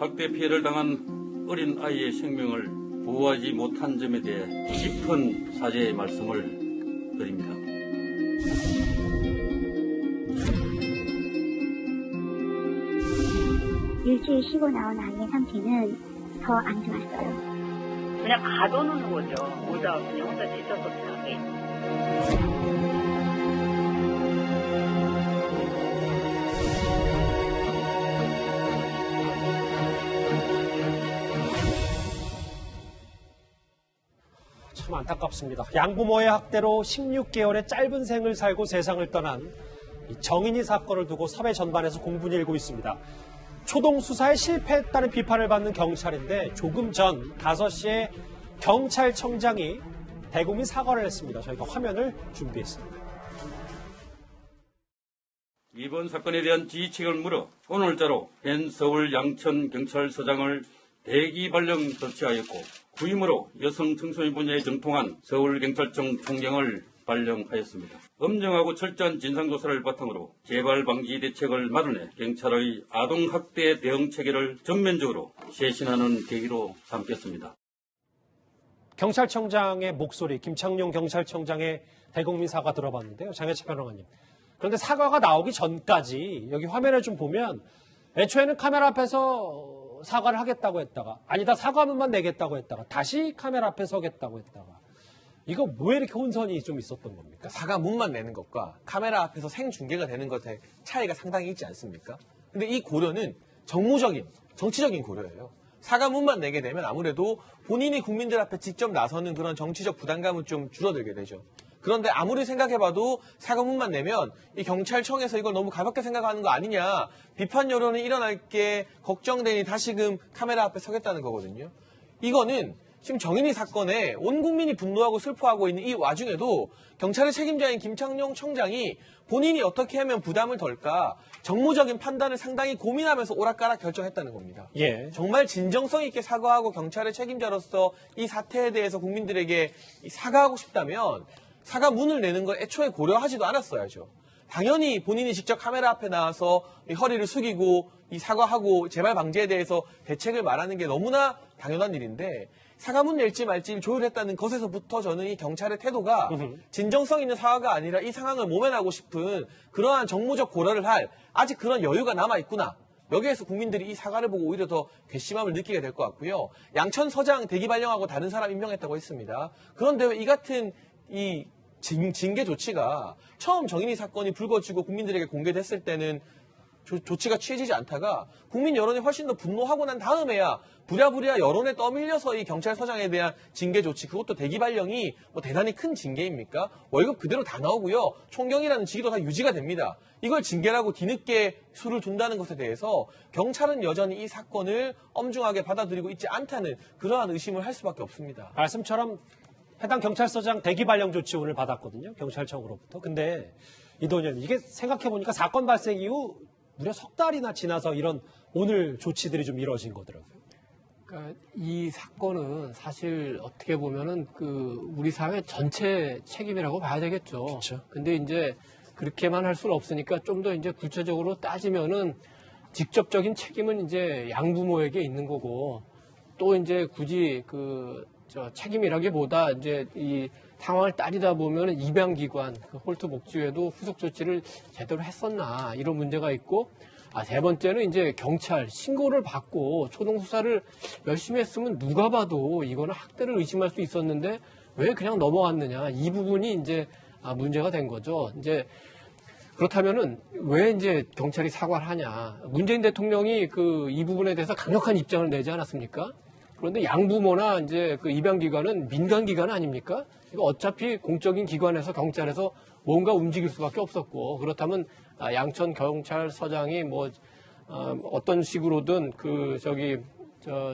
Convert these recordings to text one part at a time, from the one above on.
학대 피해를 당한 어린 아이의 생명을 보호하지 못한 점에 대해 깊은 사죄의 말씀을 드립니다. 일주일 쉬고 나온 아이의 상태는 더 안 좋았어요. 그냥 가둬놓는 거죠. 오다 그냥 혼자 지쳐서 자게. 참 안타깝습니다. 양부모의 학대로 16개월의 짧은 생을 살고 세상을 떠난 이 정인이 사건을 두고 사회 전반에서 공분이 일고 있습니다. 초동 수사에 실패했다는 비판을 받는 경찰인데 조금 전 5시에 경찰청장이 대국민 사과를 했습니다. 저희가 화면을 준비했습니다. 이번 사건에 대한 지휘책을 물어 오늘자로 현 서울 양천경찰서장을 대기 발령 조치하였고 후임으로 여성 청소년 분야에 정통한 서울경찰청 총장을 발령하였습니다. 엄정하고 철저한 진상조사를 바탕으로 재발 방지 대책을 마련해 경찰의 아동학대 대응 체계를 전면적으로 쇄신하는 계기로 삼겠습니다. 경찰청장의 목소리, 김창룡 경찰청장의 대국민 사과 들어봤는데요. 장혜철 평론가님. 그런데 사과가 나오기 전까지 여기 화면을 좀 보면 애초에는 카메라 앞에서 사과를 하겠다고 했다가 아니다 사과문만 내겠다고 했다가 다시 카메라 앞에 서겠다고 했다가 이거 왜 이렇게 혼선이 좀 있었던 겁니까? 사과문만 내는 것과 카메라 앞에서 생중계가 되는 것의 차이가 상당히 있지 않습니까? 근데 이 고려는 정무적인, 정치적인 고려예요. 사과문만 내게 되면 아무래도 본인이 국민들 앞에 직접 나서는 그런 정치적 부담감은 좀 줄어들게 되죠. 그런데 아무리 생각해봐도 사과문만 내면 이 경찰청에서 이걸 너무 가볍게 생각하는 거 아니냐, 비판 여론이 일어날 게 걱정되니 다시금 카메라 앞에 서겠다는 거거든요. 이거는 지금 정인이 사건에 온 국민이 분노하고 슬퍼하고 있는 이 와중에도 경찰의 책임자인 김창룡 청장이 본인이 어떻게 하면 부담을 덜까 정무적인 판단을 상당히 고민하면서 오락가락 결정했다는 겁니다. 예. 정말 진정성 있게 사과하고 경찰의 책임자로서 이 사태에 대해서 국민들에게 사과하고 싶다면 사과문을 내는 걸 애초에 고려하지도 않았어야죠. 당연히 본인이 직접 카메라 앞에 나와서 이 허리를 숙이고 이 사과하고 재발 방지에 대해서 대책을 말하는 게 너무나 당연한 일인데 사과문 낼지 말지 조율했다는 것에서부터 저는 이 경찰의 태도가 진정성 있는 사과가 아니라 이 상황을 모면하고 싶은 그러한 정무적 고려를 할 아직 그런 여유가 남아있구나. 여기에서 국민들이 이 사과를 보고 오히려 더 괘씸함을 느끼게 될 것 같고요. 양천 서장 대기 발령하고 다른 사람 임명했다고 했습니다. 그런데 왜 이 같은 이 징계 조치가 처음 정인이 사건이 불거지고 국민들에게 공개됐을 때는 조치가 취해지지 않다가 국민 여론이 훨씬 더 분노하고 난 다음에야 부랴부랴 여론에 떠밀려서 이 경찰서장에 대한 징계 조치, 그것도 대기 발령이 뭐 대단히 큰 징계입니까? 월급 그대로 다 나오고요. 총경이라는 직위도 다 유지가 됩니다. 이걸 징계라고 뒤늦게 수를 둔다는 것에 대해서 경찰은 여전히 이 사건을 엄중하게 받아들이고 있지 않다는 그러한 의심을 할 수밖에 없습니다. 말씀처럼 해당 경찰서장 대기 발령 조치 오늘 받았거든요. 경찰청으로부터. 근데 이도현 이게 생각해보니까 사건 발생 이후 무려 석 달이나 지나서 이런 오늘 조치들이 좀 이루어진 거더라고요. 그러니까 이 사건은 사실 어떻게 보면은 우리 사회 전체 책임이라고 봐야 되겠죠. 그렇죠. 근데 이제 그렇게만 할 수는 없으니까 좀 더 이제 구체적으로 따지면은 직접적인 책임은 이제 양부모에게 있는 거고 또 이제 굳이 책임이라기보다 이제 이 상황을 따지다 보면 입양기관, 홀트 복지회도 후속 조치를 제대로 했었나 이런 문제가 있고, 세 번째는 이제 경찰 신고를 받고 초동 수사를 열심히 했으면 누가 봐도 이거는 학대를 의심할 수 있었는데 왜 그냥 넘어갔느냐 이 부분이 이제 문제가 된 거죠. 이제 그렇다면은 왜 이제 경찰이 사과를 하냐? 문재인 대통령이 이 부분에 대해서 강력한 입장을 내지 않았습니까? 그런데 양부모나 이제 입양기관은 민간기관 아닙니까? 이거 어차피 공적인 기관에서 경찰에서 뭔가 움직일 수밖에 없었고, 그렇다면 양천 경찰서장이 어떤 식으로든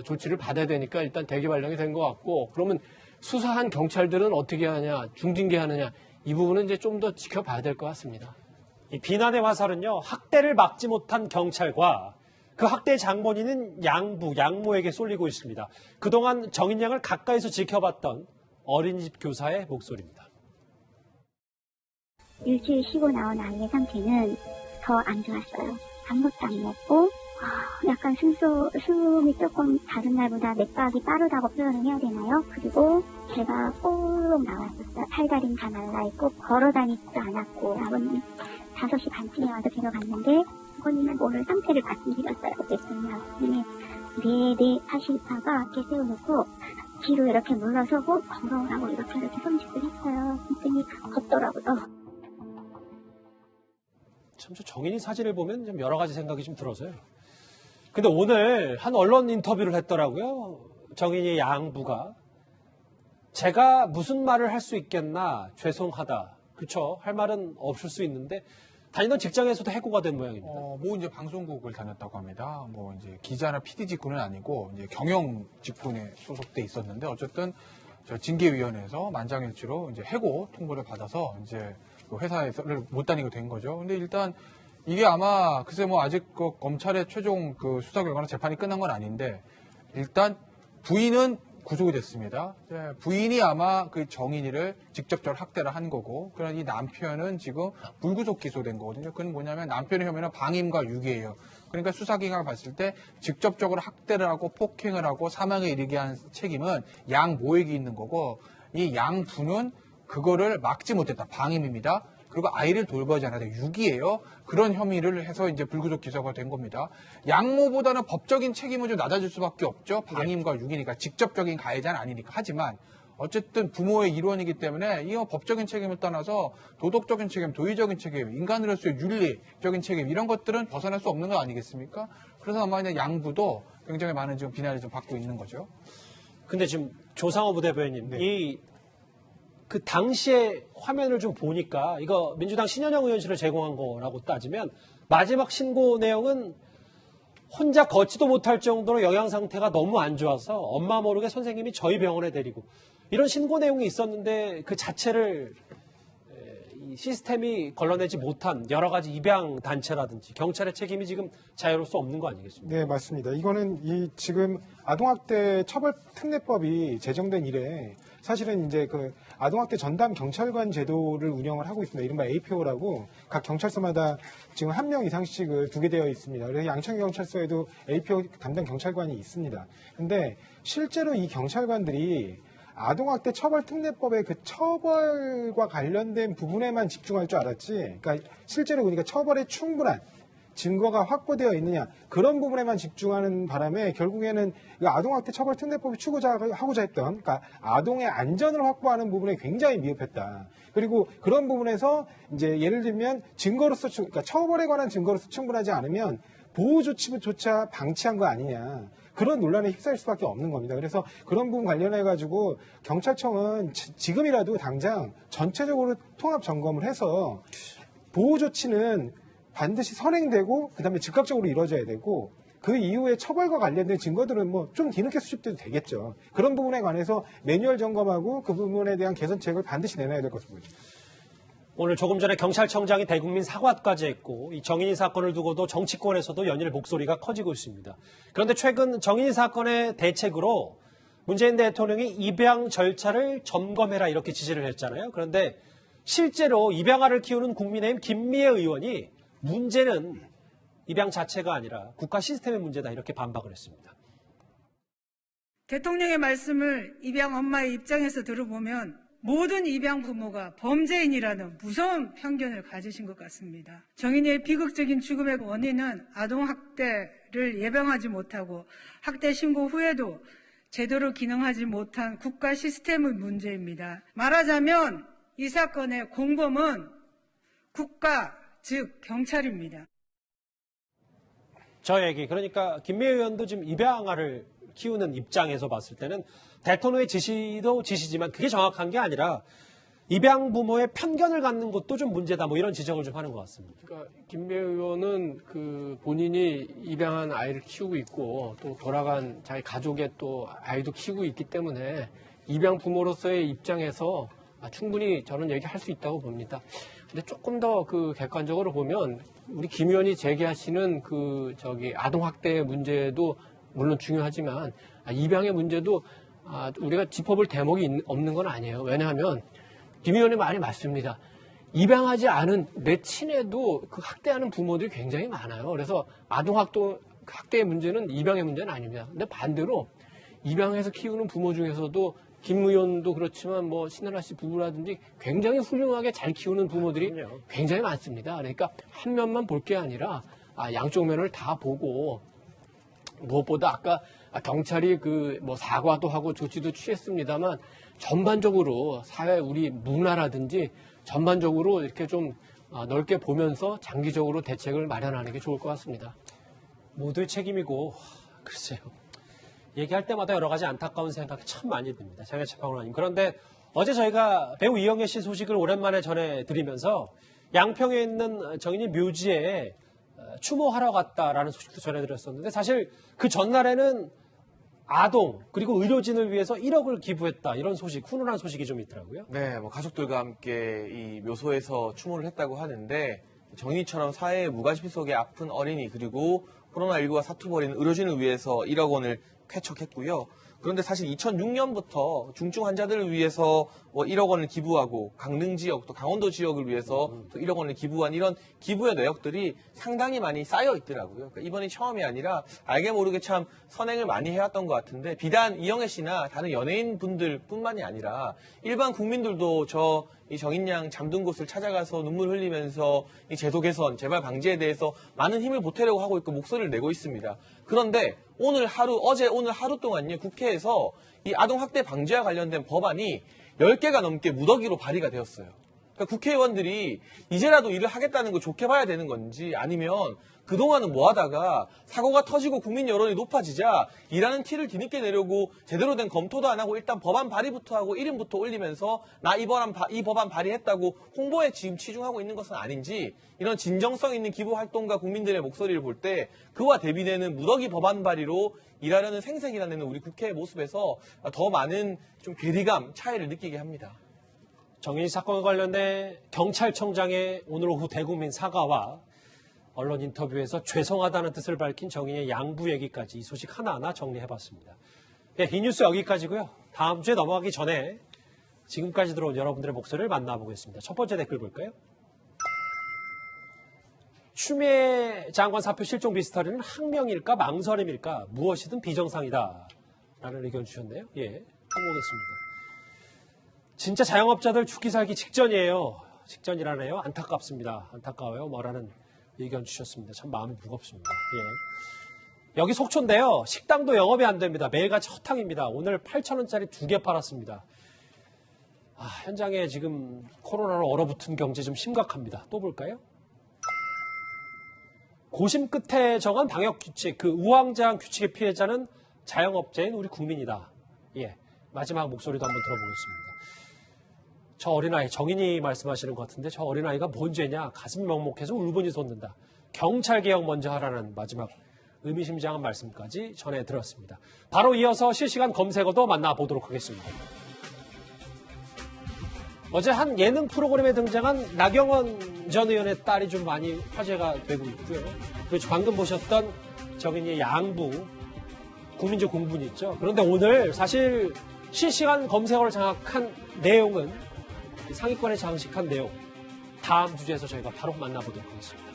조치를 받아야 되니까 일단 대기 발령이 된 것 같고, 그러면 수사한 경찰들은 어떻게 하냐, 중징계하느냐, 이 부분은 이제 좀 더 지켜봐야 될 것 같습니다. 이 비난의 화살은요, 학대를 막지 못한 경찰과 그 학대의 장본인은 양모에게 쏠리고 있습니다. 그동안 정인 양을 가까이서 지켜봤던 어린이집 교사의 목소리입니다. 일주일 쉬고 나온 아이의 상태는 더 안 좋았어요. 아무것도 안 먹고 약간 숨이 조금 다른 날보다 맥박이 빠르다고 표현을 해야 되나요? 그리고 제가 볼록 나왔었어요. 팔다리는 다 말라있고 걸어다니지도 않았고 아버님 5시 반쯤에 와서 데려갔는데 아버님은 오늘 상태를 말씀드렸어요. 그랬더니 아버님이 내 파시리파가 이렇게 세워놓고 뒤로 이렇게 물러서고 걸어오라고 이렇게 손짓을 했어요. 그랬더니 걷더라고요. 참, 저 정인이 사진을 보면 좀 여러 가지 생각이 좀 들어서요. 근데 오늘 한 언론 인터뷰를 했더라고요. 정인이 양부가. 제가 무슨 말을 할 수 있겠나, 죄송하다. 그렇죠. 할 말은 없을 수 있는데, 다니던 직장에서도 해고가 된 모양입니다. 뭐 이제 방송국을 다녔다고 합니다. 뭐 이제 기자나 PD 직군은 아니고 이제 경영 직군에 소속돼 있었는데 어쨌든 저 징계위원회에서 만장일치로 이제 해고 통보를 받아서 이제 그 회사를 못 다니게 된 거죠. 근데 일단 이게 아마 글쎄 뭐 아직 그 검찰의 최종 그 수사 결과나 재판이 끝난 건 아닌데 일단 부인은 구속이 됐습니다. 부인이 아마 그 정인이를 직접적으로 학대를 한 거고, 그런 이 남편은 지금 불구속 기소된 거거든요. 그건 뭐냐면 남편의 혐의는 방임과 유기예요. 그러니까 수사기관을 봤을 때 직접적으로 학대를 하고 폭행을 하고 사망에 이르게 한 책임은 양모에게 있는 거고, 이 양부는 그거를 막지 못했다. 방임입니다. 그리고 아이를 돌보지 않았다. 유기예요. 그런 혐의를 해서 이제 불구속 기소가 된 겁니다. 양모보다는 법적인 책임은 좀 낮아질 수밖에 없죠. 방임과 유기니까 직접적인 가해자는 아니니까. 하지만 어쨌든 부모의 일원이기 때문에 이 법적인 책임을 떠나서 도덕적인 책임, 도의적인 책임, 인간으로서의 윤리적인 책임 이런 것들은 벗어날 수 없는 거 아니겠습니까? 그래서 아마 그냥 양부도 굉장히 많은 지금 비난을 좀 받고 있는 거죠. 근데 지금 조상호 부대변인, 그 당시의 화면을 좀 보니까 이거 민주당 신현영 의원실을 제공한 거라고 따지면 마지막 신고 내용은 혼자 걷지도 못할 정도로 영양 상태가 너무 안 좋아서 엄마 모르게 선생님이 저희 병원에 데리고 이런 신고 내용이 있었는데 그 자체를 이 시스템이 걸러내지 못한 여러 가지 입양 단체라든지 경찰의 책임이 지금 자유로울 수 없는 거 아니겠습니까? 네, 맞습니다. 이거는 지금 아동학대 처벌특례법이 제정된 이래 사실은 이제 그 아동학대 전담 경찰관 제도를 운영을 하고 있습니다. 이른바 APO라고 각 경찰서마다 지금 1명 이상씩을 두게 되어 있습니다. 그래서 양천구 경찰서에도 APO 담당 경찰관이 있습니다. 근데 실제로 이 경찰관들이 아동학대 처벌특례법의 그 처벌과 관련된 부분에만 집중할 줄 알았지, 그러니까 실제로 그러니까 처벌에 충분한 증거가 확보되어 있느냐 그런 부분에만 집중하는 바람에 결국에는 아동학대 처벌특례법이 추구하고자 했던 그러니까 아동의 안전을 확보하는 부분에 굉장히 미흡했다. 그리고 그런 부분에서 이제 예를 들면 증거로서 그러니까 처벌에 관한 증거로서 충분하지 않으면 보호 조치조차 방치한 거 아니냐. 그런 논란에 휩싸일 수밖에 없는 겁니다. 그래서 그런 부분 관련해가지고 경찰청은 지금이라도 당장 전체적으로 통합 점검을 해서 보호 조치는 반드시 선행되고 그다음에 즉각적으로 이루어져야 되고 그 이후에 처벌과 관련된 증거들은 뭐 좀 뒤늦게 수집돼도 되겠죠. 그런 부분에 관해서 매뉴얼 점검하고 그 부분에 대한 개선책을 반드시 내놔야 될 것으로 보입니다. 오늘 조금 전에 경찰청장이 대국민 사과까지 했고 이 정인이 사건을 두고도 정치권에서도 연일 목소리가 커지고 있습니다. 그런데 최근 정인이 사건의 대책으로 문재인 대통령이 입양 절차를 점검해라 이렇게 지시를 했잖아요. 그런데 실제로 입양아를 키우는 국민의힘 김미애 의원이 문제는 입양 자체가 아니라 국가 시스템의 문제다 이렇게 반박을 했습니다. 대통령의 말씀을 입양 엄마의 입장에서 들어보면 모든 입양 부모가 범죄인이라는 무서운 편견을 가지신 것 같습니다. 정인이의 비극적인 죽음의 원인은 아동학대를 예방하지 못하고 학대 신고 후에도 제대로 기능하지 못한 국가 시스템의 문제입니다. 말하자면 이 사건의 공범은 국가, 즉 경찰입니다. 저 얘기, 그러니까 김미애 의원도 지금 입양아를 키우는 입장에서 봤을 때는 대통령의 지시도 지시지만 그게 정확한 게 아니라 입양 부모의 편견을 갖는 것도 좀 문제다 뭐 이런 지적을 좀 하는 것 같습니다. 그러니까 김미애 의원은 그 본인이 입양한 아이를 키우고 있고 또 돌아간 자기 가족의 또 아이도 키우고 있기 때문에 입양 부모로서의 입장에서 충분히 저는 얘기할 수 있다고 봅니다. 근데 조금 더 그 객관적으로 보면 우리 김 의원이 제기하시는 아동학대 문제도 물론 중요하지만 입양의 문제도 우리가 짚어볼 대목이 없는 건 아니에요. 왜냐하면 김 의원의 말이 맞습니다. 입양하지 않은 내 친애도 그 학대하는 부모들이 굉장히 많아요. 그래서 학대의 문제는 입양의 문제는 아닙니다. 근데 반대로 입양해서 키우는 부모 중에서도 김 의원도 그렇지만 뭐 신하라 씨 부부라든지 굉장히 훌륭하게 잘 키우는 부모들이 굉장히 많습니다. 그러니까 한 면만 볼 게 아니라 양쪽 면을 다 보고 무엇보다 아까 경찰이 그 뭐 사과도 하고 조치도 취했습니다만 전반적으로 사회 우리 문화라든지 전반적으로 이렇게 좀 넓게 보면서 장기적으로 대책을 마련하는 게 좋을 것 같습니다. 모두의 책임이고 글쎄요. 얘기할 때마다 여러 가지 안타까운 생각이 참 많이 듭니다. 장혜철평론가님. 그런데 어제 저희가 배우 이영애 씨 소식을 오랜만에 전해드리면서 양평에 있는 정인이 묘지에 추모하러 갔다라는 소식도 전해드렸었는데 사실 그 전날에는 아동 그리고 의료진을 위해서 1억을 기부했다 이런 소식, 훈훈한 소식이 좀 있더라고요. 네, 뭐 가족들과 함께 이 묘소에서 추모를 했다고 하는데 정인이처럼 사회의 무관심 속에 아픈 어린이 그리고 코로나19와 사투 벌이는 의료진을 위해서 1억 원을 쾌척했고요. 그런데 사실 2006년부터 중증 환자들을 위해서 1억 원을 기부하고 강릉 지역 또 강원도 지역을 위해서 또 1억 원을 기부한 이런 기부의 내역들이 상당히 많이 쌓여 있더라고요. 그러니까 이번이 처음이 아니라 알게 모르게 참 선행을 많이 해왔던 것 같은데 비단 이영애 씨나 다른 연예인 분들뿐만이 아니라 일반 국민들도 이 정인양 잠든 곳을 찾아가서 눈물 흘리면서 이 제도 개선, 재발 방지에 대해서 많은 힘을 보태려고 하고 있고 목소리를 내고 있습니다. 그런데 오늘 하루 동안요, 국회에서 이 아동학대 방지와 관련된 법안이 10개가 넘게 무더기로 발의가 되었어요. 그러니까 국회의원들이 이제라도 일을 하겠다는 걸 좋게 봐야 되는 건지 아니면 그동안은 뭐 하다가 사고가 터지고 국민 여론이 높아지자 일하는 티를 뒤늦게 내려고 제대로 된 검토도 안 하고 일단 법안 발의부터 하고 이름부터 올리면서 나 이 법안 발의했다고 홍보에 지금 치중하고 있는 것은 아닌지 이런 진정성 있는 기부 활동과 국민들의 목소리를 볼 때 그와 대비되는 무더기 법안 발의로 일하려는 생색이라는 우리 국회의 모습에서 더 많은 좀 괴리감, 차이를 느끼게 합니다. 정인이 사건과 관련된 경찰청장의 오늘 오후 대국민 사과와 언론 인터뷰에서 죄송하다는 뜻을 밝힌 정인의 양부 얘기까지 이 소식 하나하나 정리해봤습니다. 네, 이 뉴스 여기까지고요. 다음 주에 넘어가기 전에 지금까지 들어온 여러분들의 목소리를 만나보겠습니다. 첫 번째 댓글 볼까요? 추미애 장관 사표 실종 미스터리는 항명일까 망설임일까 무엇이든 비정상이다 라는 의견 주셨네요. 예, 한번 보겠습니다. 진짜 자영업자들 죽기 살기 직전이에요. 직전이라네요. 안타깝습니다. 안타까워요. 뭐라는 의견 주셨습니다. 참 마음이 무겁습니다. 예. 여기 속초인데요. 식당도 영업이 안 됩니다. 매일같이 허탕입니다. 오늘 8,000원짜리 2개 팔았습니다. 현장에 지금 코로나로 얼어붙은 경제 좀 심각합니다. 또 볼까요? 고심 끝에 정한 방역규칙, 그 우왕좌왕 규칙의 피해자는 자영업자인 우리 국민이다. 예, 마지막 목소리도 한번 들어보겠습니다. 저 어린아이, 정인이 말씀하시는 것 같은데 저 어린아이가 뭔 죄냐. 가슴이 먹먹해서 울분이 솟는다. 경찰개혁 먼저 하라는 마지막 의미심장한 말씀까지 전해드렸습니다. 바로 이어서 실시간 검색어도 만나보도록 하겠습니다. 어제 한 예능 프로그램에 등장한 나경원 전 의원의 딸이 좀 많이 화제가 되고 있고요. 그리고 방금 보셨던 정인이의 양부, 국민적 공분이 있죠. 그런데 오늘 사실 실시간 검색어를 장악한 내용은 상위권에 장식한 내용, 다음 주제에서 저희가 바로 만나보도록 하겠습니다.